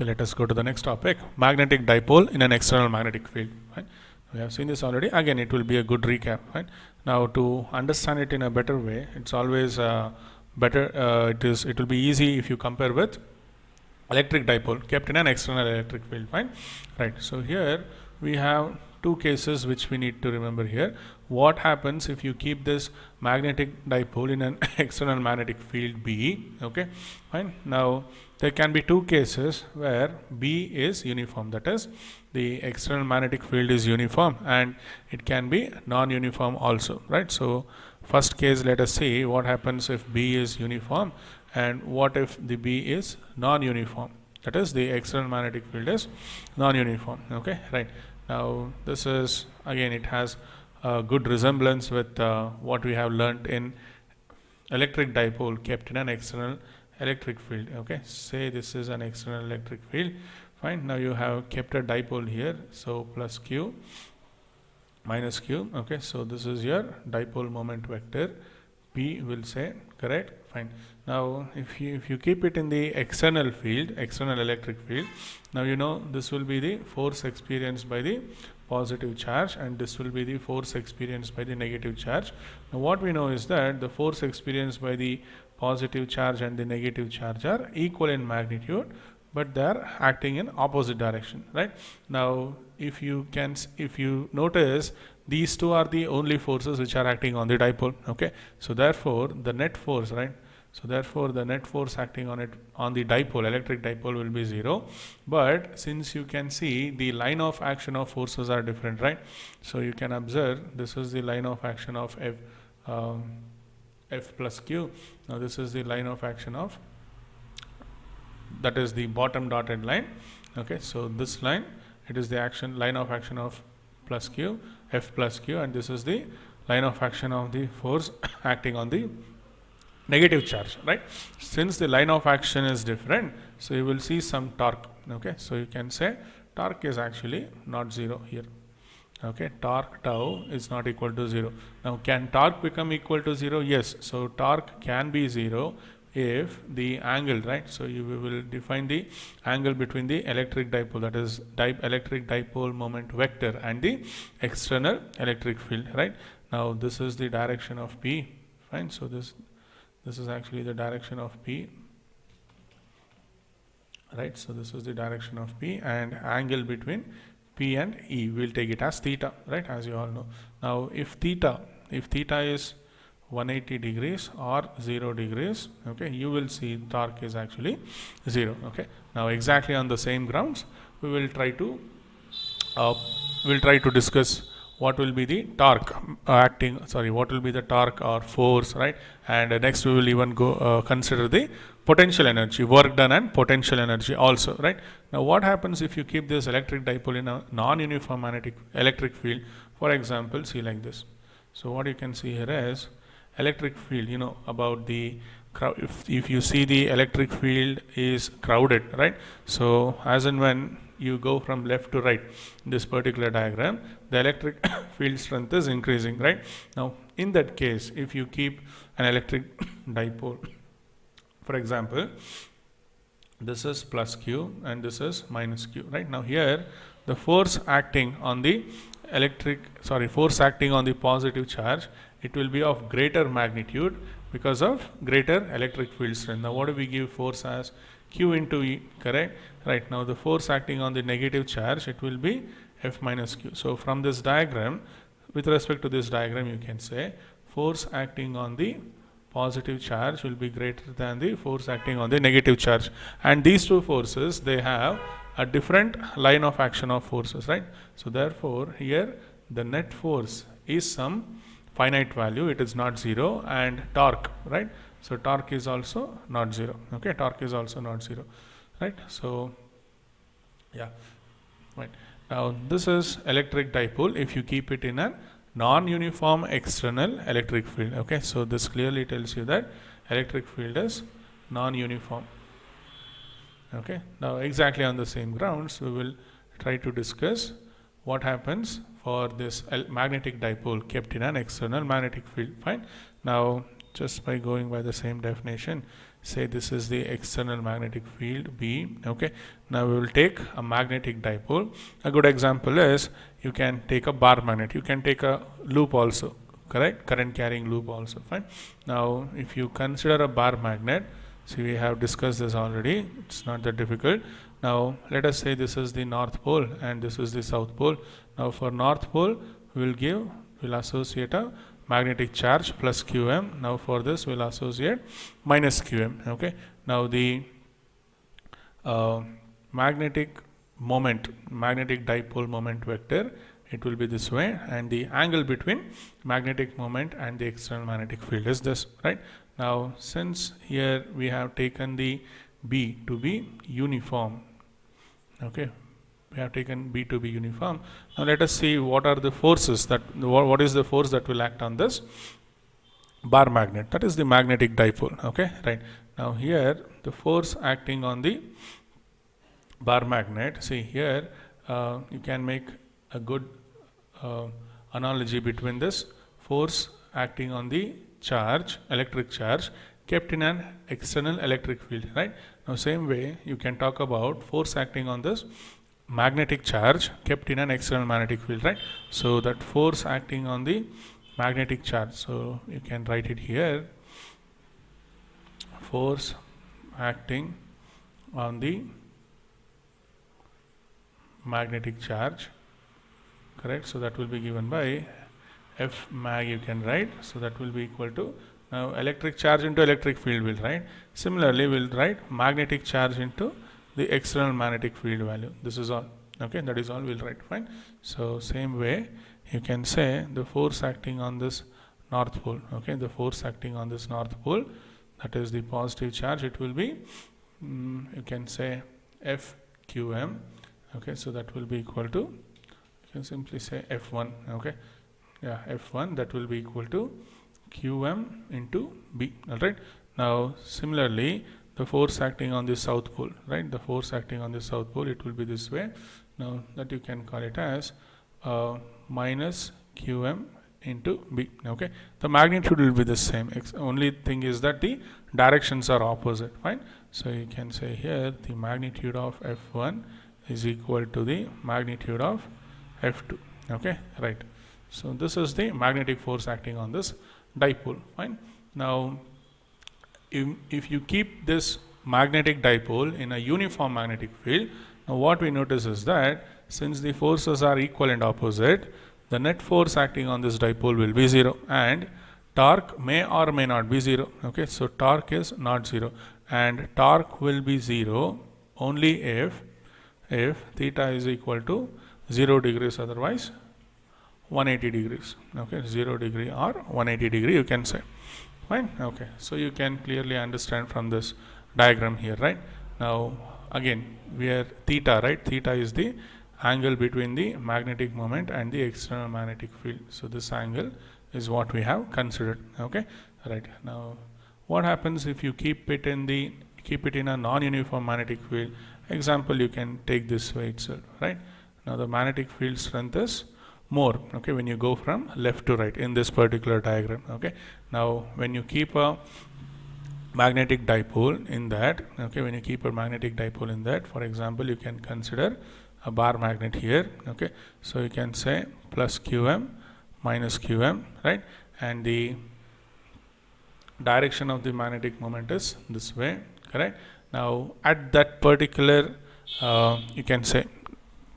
Okay, let us go to the next topic, magnetic dipole in an external magnetic field. Right? We have seen this already. Again, it will be a good recap. Right? Now, to understand it in a better way, it's always better. It will be easy if you compare with electric dipole kept in an external electric field. Right. So here we have two cases which we need to remember here. What happens if you keep this magnetic dipole in an external magnetic field B? Okay, fine. Now there can be two cases where B is uniform, that is the external magnetic field is uniform, and it can be non-uniform also, right? So first case, let us see what happens if B is uniform and what if the B is non-uniform, that is the external magnetic field is non-uniform. Okay, right. Now this is, again, it has a good resemblance with what we have learnt in electric dipole kept in an external electric field. Okay, say this is an external electric field. Fine. Now you have kept a dipole here, so plus q minus q. Okay, so this is your dipole moment vector P, will say, correct? Fine. Now if you keep it in the external field, external electric field, now you know this will be the force experienced by the positive charge and this will be the force experienced by the negative charge. Now what we know is that the force experienced by the positive charge and the negative charge are equal in magnitude, but they are acting in opposite direction, right? Now if you notice, these two are the only forces which are acting on the dipole. Okay, so therefore the net force, right? So therefore the net force acting on it, on the dipole, electric dipole, will be 0. But since you can see the line of action of forces are different, right? So you can observe this is the line of action of F plus Q. Now this is the line of action of, that is the bottom dotted line. Okay, so this line, it is the line of action of plus Q, F plus Q, and this is the line of action of the force acting on the negative charge, right? Since the line of action is different, so you will see some torque. Okay, so you can say torque is actually not 0 here. Okay, torque tau is not equal to 0. Now can torque become equal to 0? Yes. So torque can be 0 if the angle, right? So you will define the angle between the electric dipole, that is electric dipole moment vector, and the external electric field, right? Now this is the direction of P. Fine. So this is actually the direction of P, right? So this is the direction of P, and angle between P and E, we'll take it as theta, right? As you all know. Now if theta is 180 degrees or 0 degrees, okay, you will see torque is actually 0. Okay, now exactly on the same grounds, we will try to discuss what will be the torque what will be the torque or force, right? And next we will even go consider the potential energy, work done, and potential energy also, right? Now what happens if you keep this electric dipole in a non-uniform magnetic electric field? For example, see like this. So what you can see here is electric field, you know about the crowd. If you see the electric field is crowded, right? So as and when you go from left to right in this particular diagram, the electric field strength is increasing, right? Now in that case, if you keep an electric dipole, for example, this is plus Q and this is minus Q, right? Now here the force acting on the positive charge, it will be of greater magnitude because of greater electric field strength. Now what do we give force as? Q into E, correct? Right. Now the force acting on the negative charge, it will be F minus Q. So from this diagram, with respect to this diagram, you can say force acting on the positive charge will be greater than the force acting on the negative charge, and these two forces, they have a different line of action of forces, right? So therefore here the net force is some finite value, it is not 0, and torque, right? So torque is also not 0. Okay, torque is also not 0, right? So yeah, right. Now this is electric dipole if you keep it in a non-uniform external electric field. Okay, so this clearly tells you that electric field is non-uniform. Okay, now exactly on the same grounds, we will try to discuss what happens for this magnetic dipole kept in an external magnetic field. Fine. Now just by going by the same definition, say this is the external magnetic field B. Okay, now we will take a magnetic dipole. A good example is you can take a bar magnet, you can take a loop also, correct, current carrying loop also, fine. Now if you consider a bar magnet, see we have discussed this already, it's not that difficult. Now let us say this is the north pole and this is the south pole. Now for north pole we'll associate a magnetic charge plus qm. Now for this we'll associate minus qm. Okay, now the magnetic dipole moment vector, it will be this way, and the angle between magnetic moment and the external magnetic field is this, right? Now since here we have taken the B to be uniform, okay, we have taken B to be uniform. Now let us see what are the forces what is the force that will act on this bar magnet, that is the magnetic dipole. Okay, right. Now here the force acting on the bar magnet, see here you can make a good analogy between this force acting on the charge, electric charge kept in an external electric field, right? Now same way you can talk about force acting on this magnetic charge kept in an external magnetic field, right? So that force acting on the magnetic charge, so you can write it here, force acting on the magnetic charge, correct? So that will be given by F mag, you can write, so that will be equal to, now electric charge into electric field will write, similarly we'll write magnetic charge into the external magnetic field value. This is all, okay, that is all we'll write, fine. So same way you can say the force acting on this north pole, okay, the force acting on this north pole, that is the positive charge, it will be you can say FQM, okay, so that will be equal to, you can simply say F1, okay, yeah, F1, that will be equal to QM into B, alright. Now similarly the force acting on the south pole, right, the force acting on the south pole, it will be this way. Now that you can call it as minus qm into B, okay. The magnitude will be the same, only thing is that the directions are opposite, fine. So you can say here the magnitude of F1 is equal to the magnitude of F2, okay, right. So this is the magnetic force acting on this dipole, fine. Now if you keep this magnetic dipole in a uniform magnetic field, now what we notice is that since the forces are equal and opposite, the net force acting on this dipole will be 0 and torque may or may not be 0, okay. So torque is not 0 and torque will be 0 only if theta is equal to 0 degrees, otherwise 180 degrees, okay, 0 degree or 180 degree you can say, fine, okay. So you can clearly understand from this diagram here, right? Now again we are theta, right? Theta is the angle between the magnetic moment and the external magnetic field, so this angle is what we have considered, okay, right. Now what happens if you keep it in a non-uniform magnetic field? Example, you can take this way itself, right? Now the magnetic field strength is more, okay, when you go from left to right in this particular diagram, okay. Now when you keep a magnetic dipole in that, okay, when you keep a magnetic dipole in that, for example, you can consider a bar magnet here, okay. So you can say plus qm minus qm, right, and the direction of the magnetic moment is this way, correct. Now at that particular you can say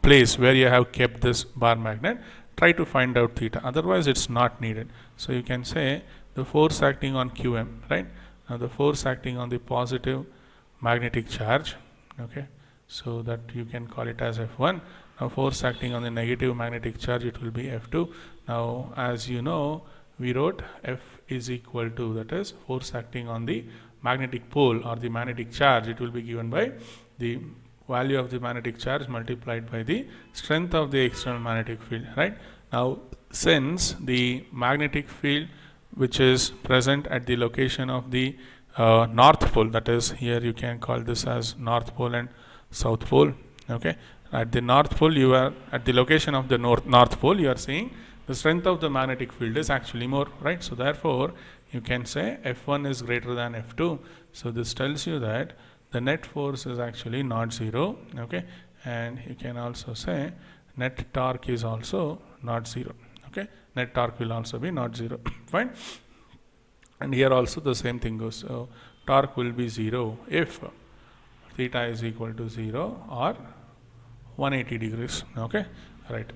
place where you have kept this bar magnet, try to find out theta, otherwise it's not needed. So you can say the force acting on qm, right. Now the force acting on the positive magnetic charge, okay, so that you can call it as F1. Now force acting on the negative magnetic charge, it will be F2. Now as you know, we wrote F is equal to, that is force acting on the magnetic pole or the magnetic charge, it will be given by the value of the magnetic charge multiplied by the strength of the external magnetic field, right. Now since the magnetic field which is present at the location of the north pole, that is here you can call this as north pole and south pole, okay. At the north pole, you are at the location of the north pole, you are seeing the strength of the magnetic field is actually more, right. So therefore you can say F1 is greater than F2. So this tells you that the net force is actually not zero. Okay, and you can also say net torque is also not zero. Okay, net torque will also be not zero. Fine. And here also the same thing goes. So torque will be zero if theta is equal to 0 or 180 degrees. Okay, right.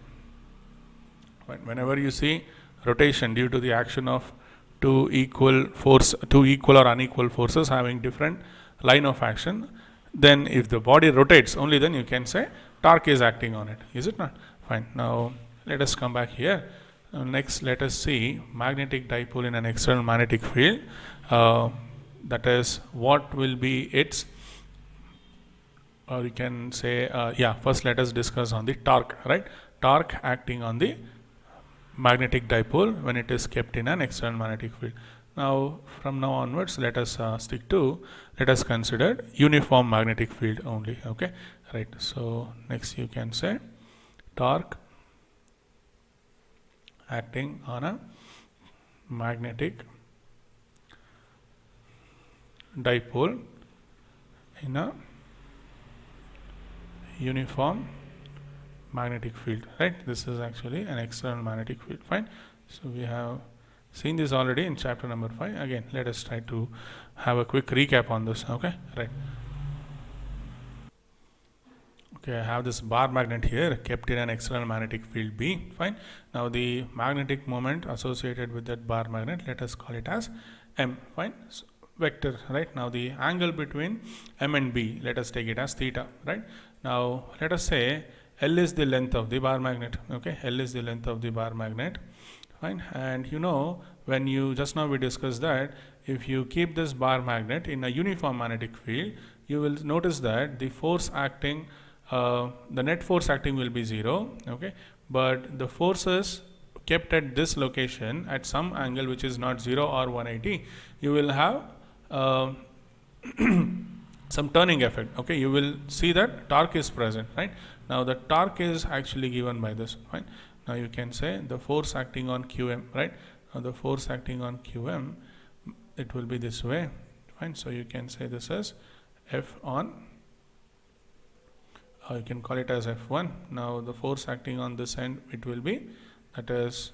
Whenever you see rotation due to the action of two equal or unequal forces having different line of action, then if the body rotates, only then you can say torque is acting on it. Is it not? Fine. Now let us come back here. Next, let us see magnetic dipole in an external magnetic field. That is, what will be its, or you can say, first let us discuss on the torque, right? Torque acting on the magnetic dipole when it is kept in an external magnetic field. Now, from now onwards, let us consider uniform magnetic field only. Okay, right. So next you can say torque acting on a magnetic dipole in a uniform magnetic field, right? This is actually an external magnetic field. Fine. So we have seen this already in chapter number 5. Again, let us try to have a quick recap on this. Okay, right. Okay, I have this bar magnet here kept in an external magnetic field B. Fine. Now the magnetic moment associated with that bar magnet, let us call it as M. Fine. So, vector, right? Now the angle between M and B, let us take it as theta, right? Now let us say L is the length of the bar magnet. Okay, L is the length of the bar magnet. Fine. And you know, when you just now we discussed that if you keep this bar magnet in a uniform magnetic field, you will notice that the force acting, the net force acting will be 0. Okay, but the forces kept at this location at some angle which is not 0 or 180, you will have some turning effect. Okay, you will see that torque is present, right? Now the torque is actually given by this. Fine. Now you can say the force acting on QM, right? Now the force acting on QM, it will be this way. Fine. So you can say this as F on, you can call it as F1. Now the force acting on this end, it will be, that is,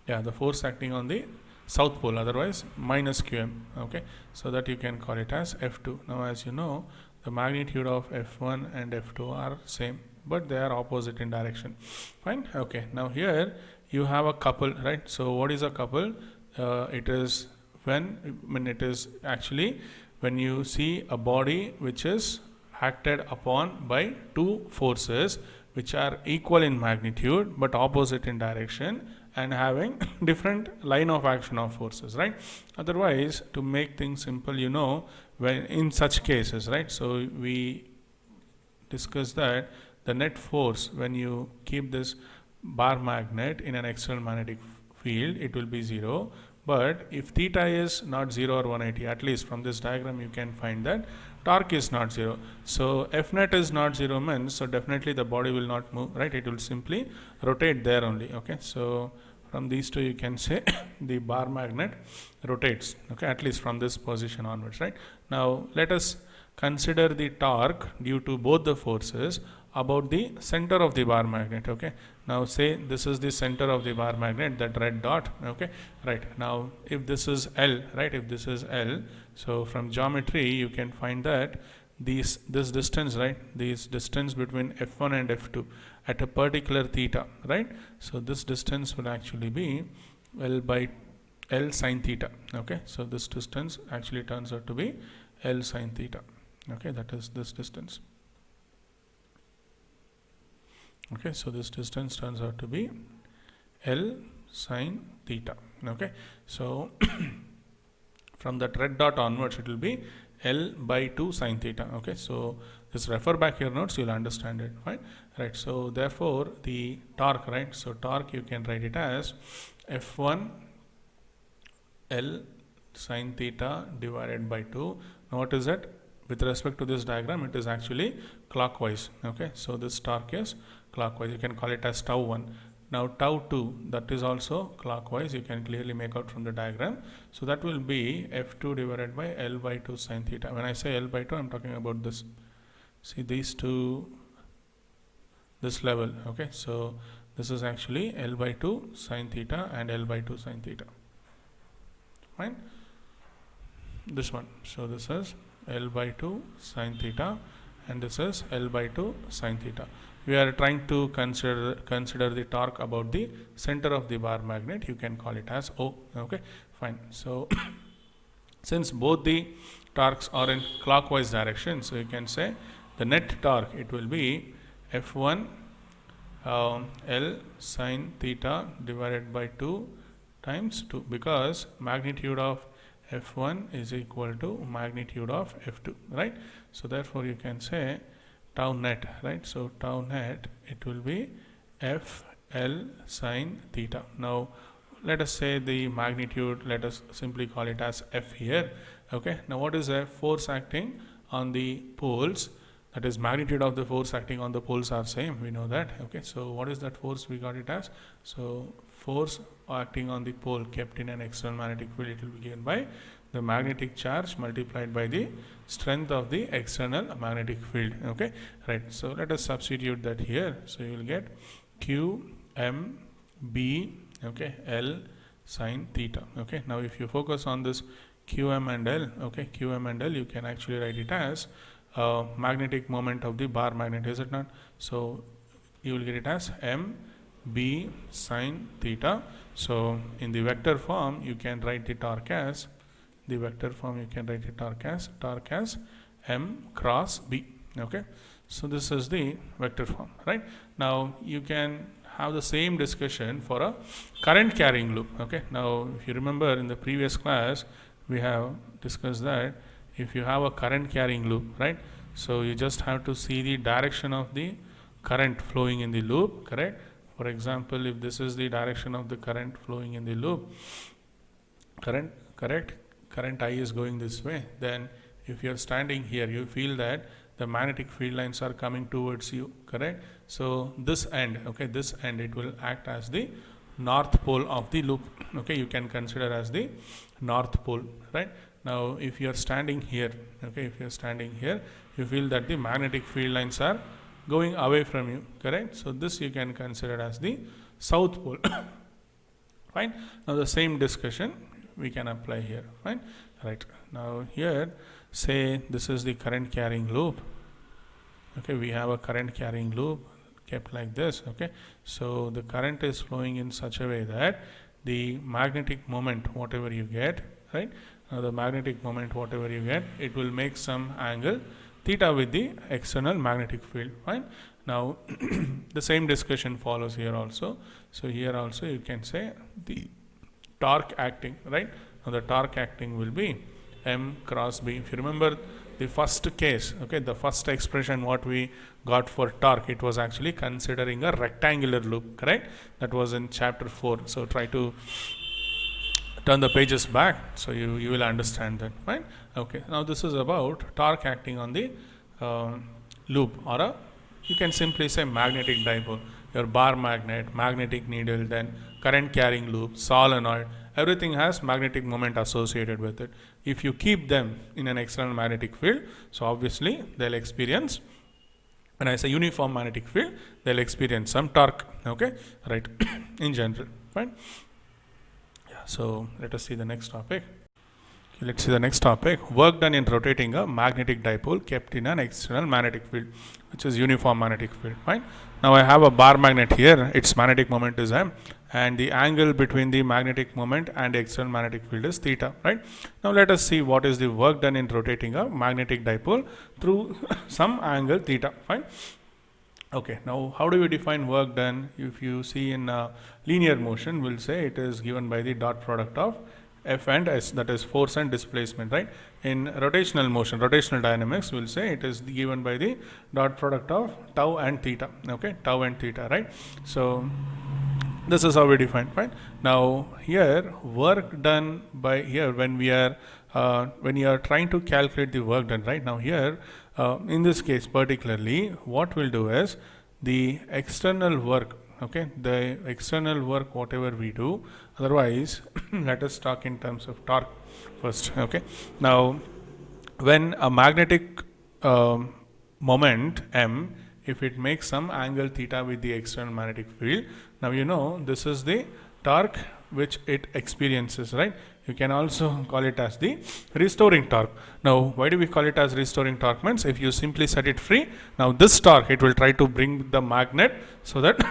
the force acting on the south pole, otherwise minus QM. Okay, so that you can call it as F2. Now as you know, the magnitude of F1 and F2 are same, but they are opposite in direction. Fine. Okay, now here you have a couple, right? So what is a couple? It is when it is actually when you see a body which is acted upon by two forces which are equal in magnitude but opposite in direction and having different line of action of forces, right? Otherwise, to make things simple, you know, when in such cases, right? So we discussed that the net force when you keep this bar magnet in an external magnetic field, it will be 0. But if theta is not 0 or 180, at least from this diagram you can find that torque is not 0. So F net is not 0 means, so definitely the body will not move, right? It will simply rotate there only. Okay, so from these two you can say the bar magnet rotates. Okay, at least from this position onwards, right? Now let us consider the torque due to both the forces about the center of the bar magnet. Okay, now say this is the center of the bar magnet, that red dot. Okay, right. Now if this is L, right, if this is L, so from geometry you can find that this distance, right, this distance between F1 and F2 at a particular theta, right? So this distance will actually be L by L sine theta. Okay, so this distance actually turns out to be L sine theta. Okay, that is this distance. Okay, so this distance turns out to be L sine theta. Okay, so from that red dot onwards it will be L by 2 sine theta. Okay, so just refer back your notes, you'll understand it. Fine, right? So therefore the torque, right? So torque you can write it as F1 L sine theta divided by 2. Now what is it? With respect to this diagram, it is actually clockwise. Okay, so this torque is clockwise. You can call it as tau 1. Now tau 2, that is also clockwise, you can clearly make out from the diagram. So that will be f2 divided by L by 2 sine theta. When I say L by 2, I am talking about this. See these two, this level, okay. So this is actually L by 2 sine theta and L by 2 sine theta. Fine. This one. So this is L by 2 sine theta and this is L by 2 sine theta. We are trying to consider the torque about the center of the bar magnet. You can call it as O. Okay, fine. So since both the torques are in clockwise direction, so you can say the net torque, it will be F1 L sine theta divided by 2 times 2, because magnitude of F1 is equal to magnitude of F2, right? So therefore you can say tau net, right? So tau net, it will be F L sine theta. Now let us say the magnitude, let us simply call it as F here. Okay, now what is a force acting on the poles? That is, magnitude of the force acting on the poles are same, we know that. Okay, so what is that force? We got it as, so force acting on the pole kept in an external magnetic field, it will be given by the magnetic charge multiplied by the strength of the external magnetic field. Okay, right. So let us substitute that here. So you will get Q M B, okay, L sine theta. Okay, now if you focus on this QM and L, okay, QM and L, you can actually write it as magnetic moment of the bar magnet, is it not? So you will get it as M B sine theta. So in the vector form, you can write the torque as torque as M cross B. Okay, so this is the vector form, right? Now you can have the same discussion for a current carrying loop. Okay, now if you remember in the previous class, we have discussed that if you have a current carrying loop, right, so you just have to see the direction of the current flowing in the loop, correct? For example, if this is the direction of the current flowing in the loop, current I is going this way, then if you are standing here, you feel that the magnetic field lines are coming towards you, correct? So this end, okay, this end, it will act as the north pole of the loop. Okay, you can consider as the north pole, right? Now if you are standing here, okay, if you are standing here, you feel that the magnetic field lines are going away from you, correct? So this you can consider as the south pole. Fine. Now the same discussion we can apply here, fine, right? Now here, say this is the current carrying loop. Okay, we have a current carrying loop kept like this. Okay, so the current is flowing in such a way that the magnetic moment, whatever you get, right? Now the magnetic moment, whatever you get, it will make some angle theta with the external magnetic field. Fine. Now the same discussion follows here also. So here also you can say the torque acting, right? Now the torque acting will be M cross B. If you remember the first case, okay, the first expression what we got for torque, it was actually considering a rectangular loop, correct? That was in chapter 4. So try to turn the pages back, so you will understand that, right? Okay, now this is about torque acting on the loop, or you can simply say magnetic dipole. Your bar magnet, magnetic needle, then current carrying loop, solenoid, everything has magnetic moment associated with it. If you keep them in an external magnetic field, so obviously they'll experience, when I say uniform magnetic field, they'll experience some torque, okay, right, in general, fine. Yeah, so let us see the next topic. Okay, let's see the next topic. Work done in rotating a magnetic dipole kept in an external magnetic field, which is uniform magnetic field, fine. Now I have a bar magnet here, its magnetic moment is M, and the angle between the magnetic moment and the external magnetic field is theta, right? Now let us see what is the work done in rotating a magnetic dipole through some angle theta, fine. Okay, now how do we define work done? If you see in linear motion, we'll say it is given by the dot product of F and S, that is force and displacement, right? In rotational motion, rotational dynamics, we'll say it is given by the dot product of tau and theta, okay, tau and theta, right? So this is how we define, right? Now here, work done by here, when you are trying to calculate the work done, right? Now here, in this case particularly, what we'll do is the external work, okay, the external work whatever we do. Otherwise, let us talk in terms of torque first. Okay, now when a magnetic moment m, if it makes some angle theta with the external magnetic field, now you know this is the torque which it experiences, right? You can also call it as the restoring torque. Now why do we call it as restoring torque? Means if you simply set it free, now this torque it will try to bring the magnet so that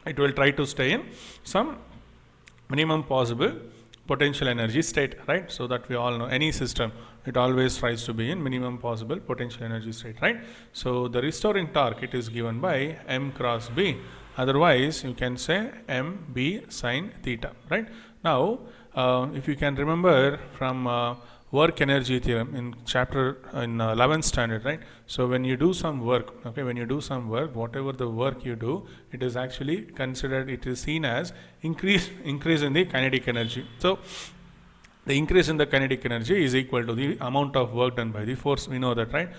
it will try to stay in some minimum possible potential energy state, right? So that we all know any system, it always tries to be in minimum possible potential energy state, right? So the restoring torque, it is given by m cross b. Otherwise you can say mb sine theta, right? Now if you can remember from work energy theorem in chapter in 11th standard, right? So when you do some work, okay, when you do some work, whatever the work you do, it is actually considered, it is seen as increase in the kinetic energy. So the increase in the kinetic energy is equal to the amount of work done by the force. We know that, right?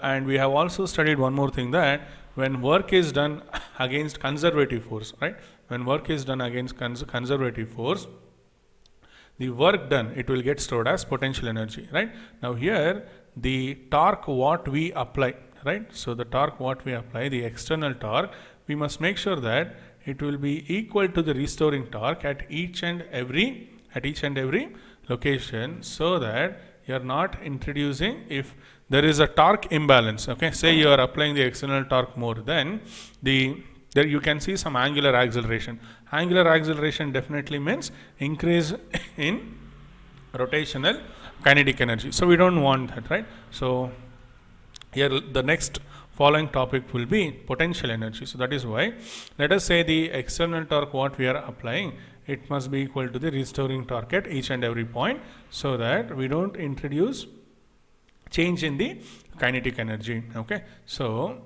And we have also studied one more thing, that when work is done against conservative force, right? When work is done against conservative force, the work done, it will get stored as potential energy, right? Now here the torque what we apply, right? So the torque what we apply, the external torque, we must make sure that it will be equal to the restoring torque at each and every location, so that you are not introducing, if there is a torque imbalance, okay, say you are applying the external torque more, then there you can see some angular acceleration. Angular acceleration definitely means increase in rotational kinetic energy. So we don't want that, right? So here the next following topic will be potential energy. So that is why, let us say the external torque what we are applying, it must be equal to the restoring torque at each and every point, so that we don't introduce change in the kinetic energy. Okay, so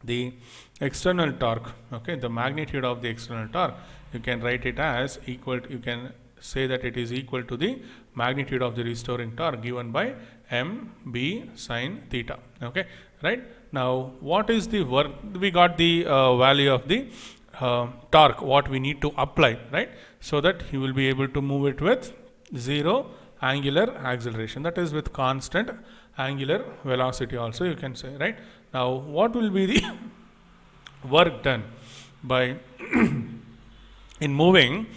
the external torque, okay, the magnitude of the external torque, you can write it as equal to, you can say that it is equal to the magnitude of the restoring torque given by mb sine theta. Okay, right? Now what is the work? We got the value of the torque what we need to apply, right? So that you will be able to move it with zero angular acceleration, that is with constant angular velocity also, you can say, right? Now what will be the work done by in moving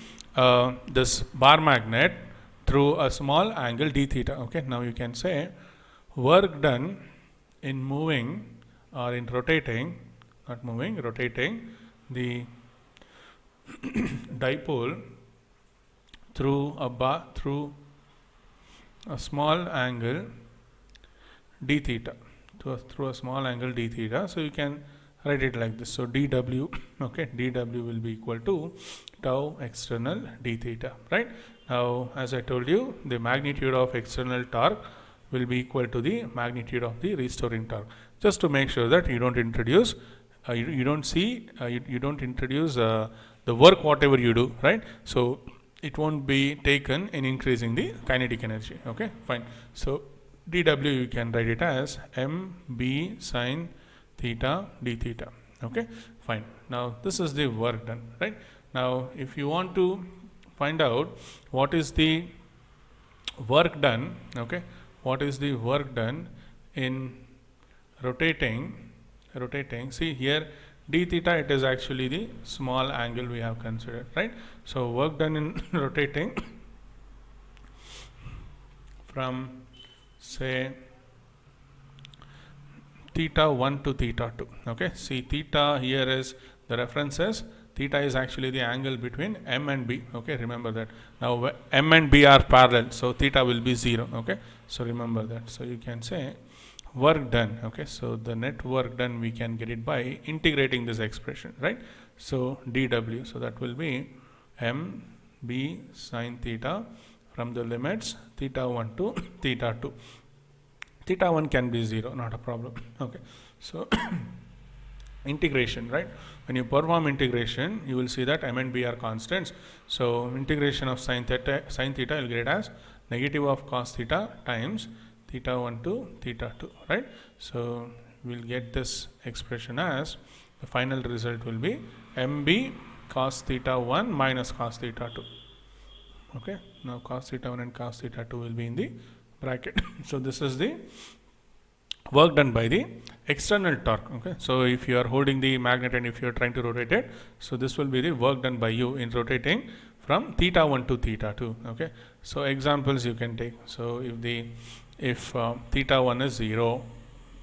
this bar magnet through a small angle d theta? Okay, now you can say work done in moving or in rotating, not moving, rotating the dipole through a small angle d theta, through a small angle d theta. So you can write it like this. So dw, okay, dw will be equal to tau external d theta, right? Now as I told you, the magnitude of external torque will be equal to the magnitude of the restoring torque, just to make sure that you don't introduce you don't introduce the work whatever you do, right? So it won't be taken in increasing the kinetic energy. Okay, fine. So dw you can write it as mb sine theta d theta. Okay, fine. Now this is the work done, right? Now if you want to find out what is the work done, okay, what is the work done in rotating, see here d theta, it is actually the small angle we have considered, right? So work done in rotating from say theta 1 to theta 2. Okay, see theta here is the references, theta is actually the angle between m and b. Okay, remember that. Now m and b are parallel, so theta will be 0. Okay, so remember that. So you can say work done. Okay, so the net work done we can get it by integrating this expression, right? So dw, so that will be m b sine theta from the limits theta 1 to theta 2. Theta 1 can be 0, not a problem. Okay, so integration, right? When you perform integration, you will see that m and b are constants. So integration of sine theta you will get it as negative of cos theta times theta 1 to theta 2, right? So we'll get this expression as the final result will be mb cos theta 1 minus cos theta 2. Okay, now cos theta 1 and cos theta 2 will be in the bracket. So this is the work done by the external torque. Okay, so if you are holding the magnet and if you are trying to rotate it, so this will be the work done by you in rotating from theta 1 to theta 2. Okay, so examples you can take. So if theta 1 is 0,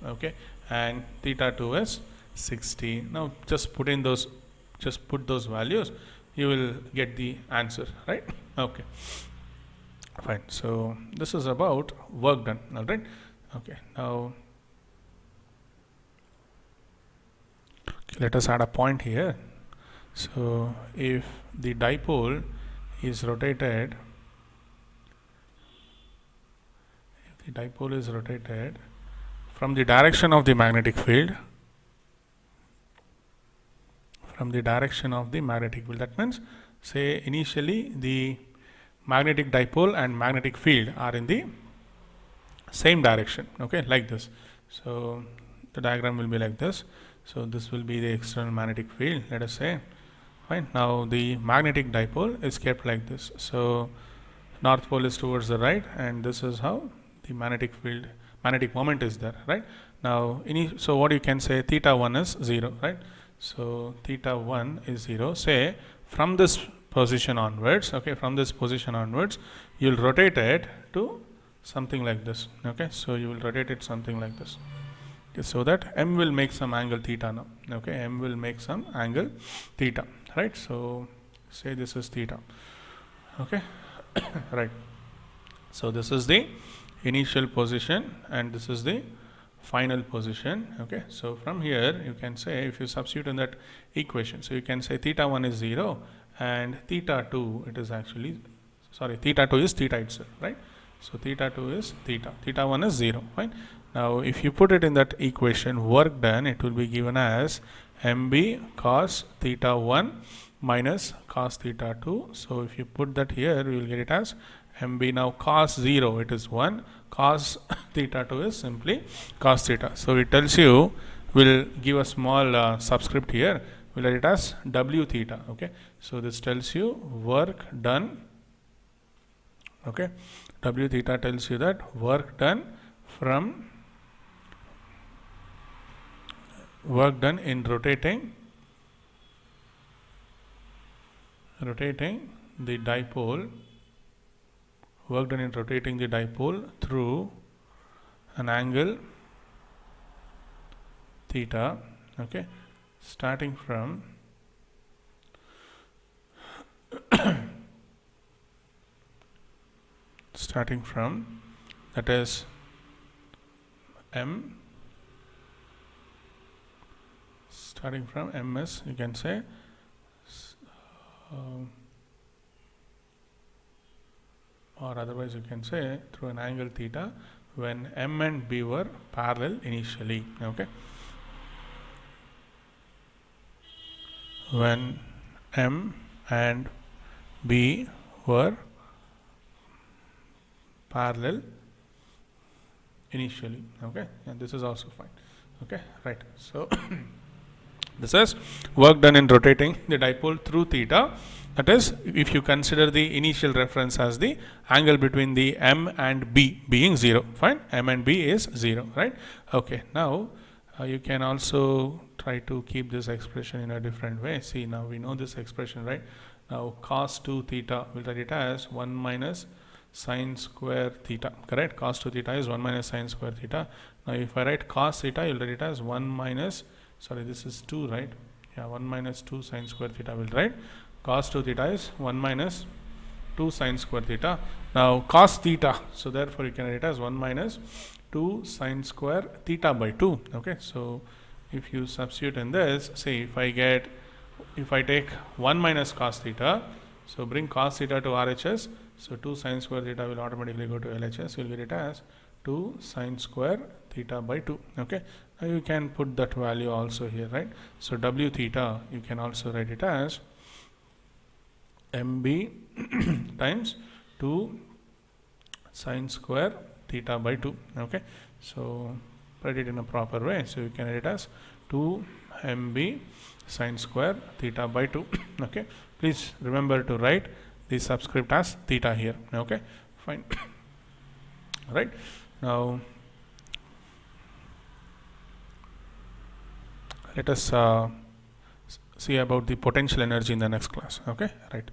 okay, and theta 2 is 60, now just put those values, you will get the answer, right? Okay, fine. So this is about work done. All right. Okay, now let us add a point here. So if the dipole is rotated, from the direction of the magnetic field, that means, say, initially the magnetic dipole and magnetic field are in the same direction, okay, like this. So the diagram will be like this. So this will be the external magnetic field, let us say. Fine. Now the magnetic dipole is kept like this. So north pole is towards the right, and this is how the magnetic moment is there, right? Now so what you can say, theta 1 is 0, right? So theta 1 is 0. Say from this position onwards, okay, you'll rotate it to something like this. Okay, so you will rotate it something like this. Okay, so that m will make some angle theta now. Okay, m will make some angle theta, right? So say this is theta. Okay, right. So this is the initial position and this is the final position. Okay, so from here you can say, if you substitute in that equation, so you can say theta 1 is 0 and theta 2, theta 2 is theta itself, right? So theta 2 is theta 1 is 0, fine. Now if you put it in that equation, work done, it will be given as mb cos theta 1 minus cos theta 2. So if you put that here, you will get it as mb. Now cos 0, it is 1, cos theta 2 is simply cos theta. So it tells you, will give a small subscript here, we'll write it as w theta. Okay, so this tells you work done. Okay, w theta tells you that work done in rotating the dipole, through an angle theta. Okay, starting from that is m, starting from ms, you can say, or otherwise you can say through an angle theta when m and b were parallel initially. Okay, when m and b were parallel initially. Okay, and this is also fine. Okay, right. So this is work done in rotating the dipole through theta. That is, if you consider the initial reference as the angle between the m and b being 0, fine, m and b is 0, right? Okay, now you can also try to keep this expression in a different way. See, now we know this expression, right? Now cos 2 theta, we'll write it as 1 minus sine square theta, correct? Cos 2 theta is 1 minus sine square theta. Now if I write cos theta, you'll write it as 1 minus, sorry, this is 2, right? Yeah, 1 minus 2 sine square theta will write. Cos 2 theta is 1 minus 2 sine square theta. Now cos theta, so therefore you can write it as 1 minus 2 sine square theta by 2. Okay, so if you substitute in this, say if I take 1 minus cos theta, so bring cos theta to RHS, so 2 sine square theta will automatically go to LHS. You will get it as 2 sine square theta by 2. Okay, now you can put that value also here, right? So w theta, you can also write it as mb times 2 sine square theta by 2. Okay, so write it in a proper way. So you can write it as 2 mb sine square theta by 2. Okay, please remember to write the subscript as theta here. Okay, fine. Right, now let us see about the potential energy in the next class. Okay, right.